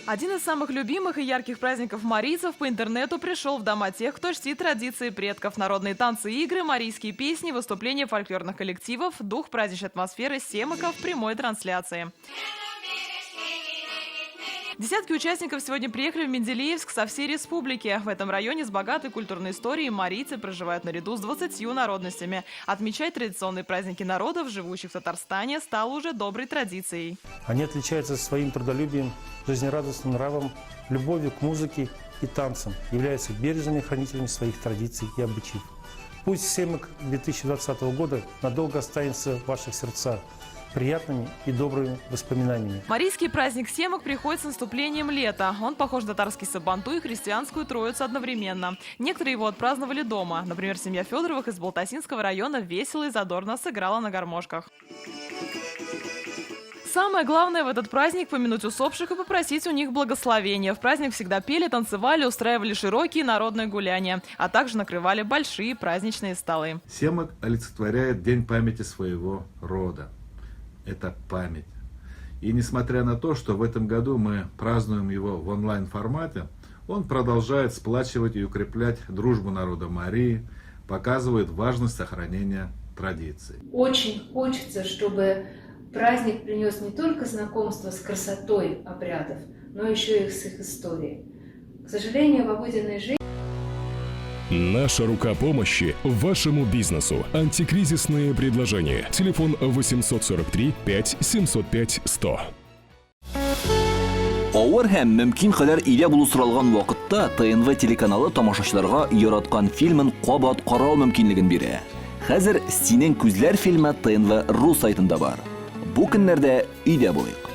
Один из самых любимых и ярких праздников марийцев по интернету пришел в дома тех, кто чтит традиции предков. Народные танцы и игры, марийские песни, выступления фольклорных коллективов, дух праздничной атмосферы Семака в прямой трансляции. Десятки участников сегодня приехали в Менделеевск со всей республики. В этом районе с богатой культурной историей марийцы проживают наряду с 20 народностями. Отмечать традиционные праздники народов, живущих в Татарстане, стало уже доброй традицией. Они отличаются своим трудолюбием, жизнерадостным нравом, любовью к музыке и танцам, являются бережными хранителями своих традиций и обычаев. Пусть Семак 2020 года надолго останется в ваших сердцах приятными и добрыми воспоминаниями. Марийский праздник Семак приходит с наступлением лета. Он похож на татарский Сабантуй и христианскую Троицу одновременно. Некоторые его отпраздновали дома. Например, семья Федоровых из Балтасинского района весело и задорно сыграла на гармошках. Самое главное в этот праздник – помянуть усопших и попросить у них благословения. В праздник всегда пели, танцевали, устраивали широкие народные гуляния, а также накрывали большие праздничные столы. Семак олицетворяет день памяти своего рода. Это память. И несмотря на то, что в этом году мы празднуем его в онлайн-формате, он продолжает сплачивать и укреплять дружбу народа Марии, показывает важность сохранения традиций. Очень хочется, чтобы праздник принес не только знакомство с красотой обрядов, но еще и с их историей. К сожалению, в обыденной жизни Наша рука помощи вашему бизнесу. Антикризисные предложения. Телефон 843 5 705 100. Авыр һәм мөмкин кадәр илә булу соралган вакытта ТНВ телеканалы тамашачыларга яраткан фильмын кабат карау мөмкинлеген бирә. Хәзер "Синең күзләр" фильмы ТНВ.ру сайтында бар. Бу көннәрдә өйдә булыйк.